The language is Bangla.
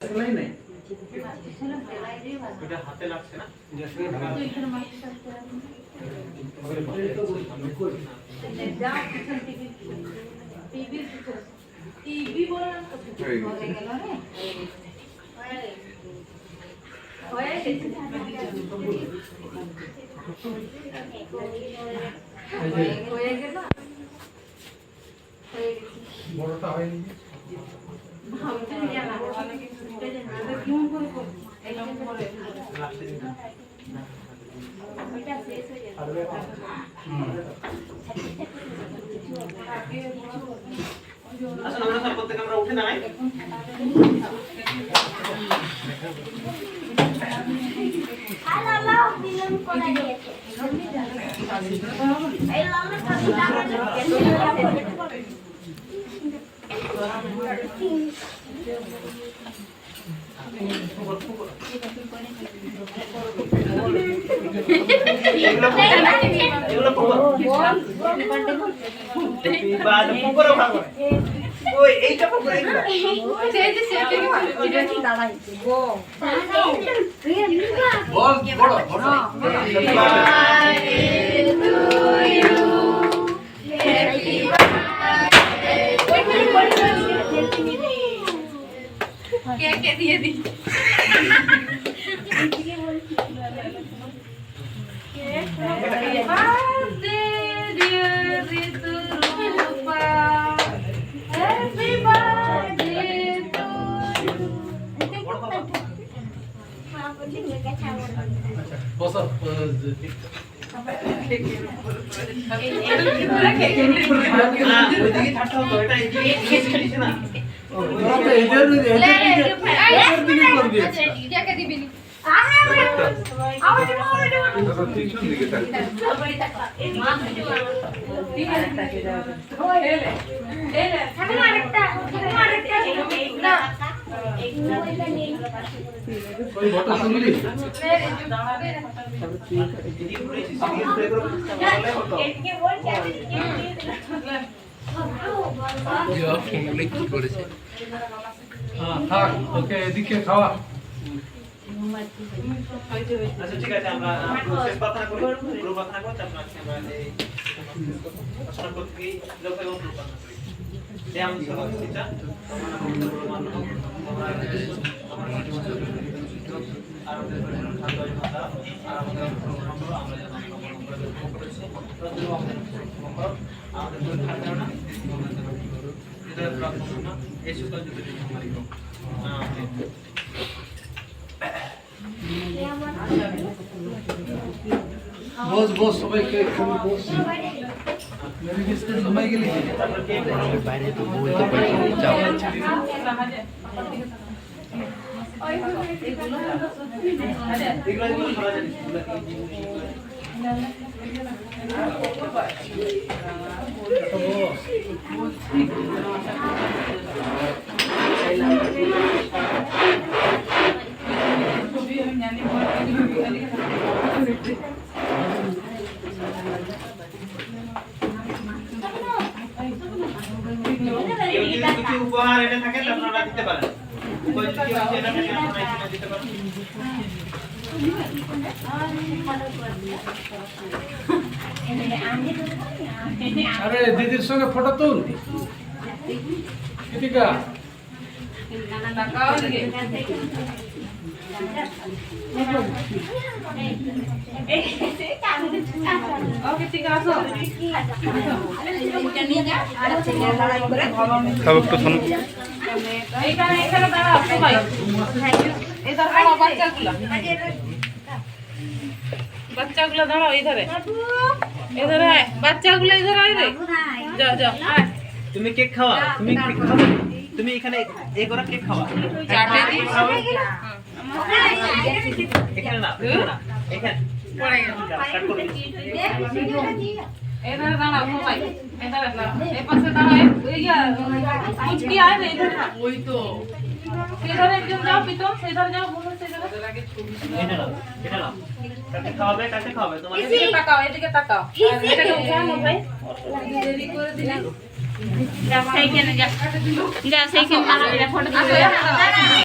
সেলাই নাই এটা হাতে লাগছে না টিভি বলা হয়ে গেছে হয়ে গেল বড়টা হয়নি ভাবতে নিয়ে না অনেক কিছু কেমন করে একদম করে ওইটা শেষ হয়ে যাবে আসলে আমরা সব প্রত্যেক আমরা উঠে দাঁড়াই আল্লাহ দিলেন কোনা দিয়েছে এই লামে সব এগুলো বাদ পুরো ভাগ ওই এইটা পুরো এইটা বল বড় বড় কে দিয়ে দি বস ওইদিকে ছাড়তে হতো এটা এইদিকে কেস খেলিস না এদের দিকে করে দিয়েছে কে দিবি পিছন দিকে ওই বটা শুনলি হ্যাঁ থাক ওকে এদিকে খাওয়া আচ্ছা ঠিক আছে আমরা শেষ প্রার্থনা করি গ্রুপ প্রার্থনা করতে আমরা আমরা এই আসলে প্রত্যেকই লোক এবং গ্রুপ প্রার্থনা করি যে আমি সর্বশিক্ষা আর আমাদের ছাত্র মাতা আর আমাদের আমরা আমাদের পরীক্ষার কারণে হৃদয় প্রার্থনা এই সকল যুগে বস বস সবাইকে বস মেরে গেছে সবাই গেলি বাইরে তো বলতে পারি যাও এগুলো করা যায় কিছু উপহার এটা থাকে আপনারা দিতে পারেন উপহার যদি কিছু এটা থাকে আপনারা এখানে দিতে পারেন আরে দিদির সঙ্গে ফটো তুল কৃতিকা ওকে ঠিক আছে সব একটু শুনুন এইখানে এখানে দাঁড়াও সবাই এই দাঁড়াও বাচ্চাগুলো দাঁড়াও ইধারে ইধারে বাচ্চাগুলো ইধারে আয় রে যাও যাও তুমি কেক খাওয়া তুমি কেক খাওয়া তুমি এখানে এই করে কেক খাওয়া চাটে দি এখানে না এখানে পড়ে গেল কাট করে এধারে দাঁড়াও সবাই এধারে দাঁড়াও এই পাশে দাঁড়াও এই কুচকি আয় রে ইধারে ওই তো সেধারে একজন যাও পিতম সেধারে যাও বলো সেধারে এটা নাও কাকে খাওয়াবে তোমার এদিকে তাকাও এটাকে উঠানো ভাই দেরি করে দিলে যা সেইখানে যা সেইখানে ফটো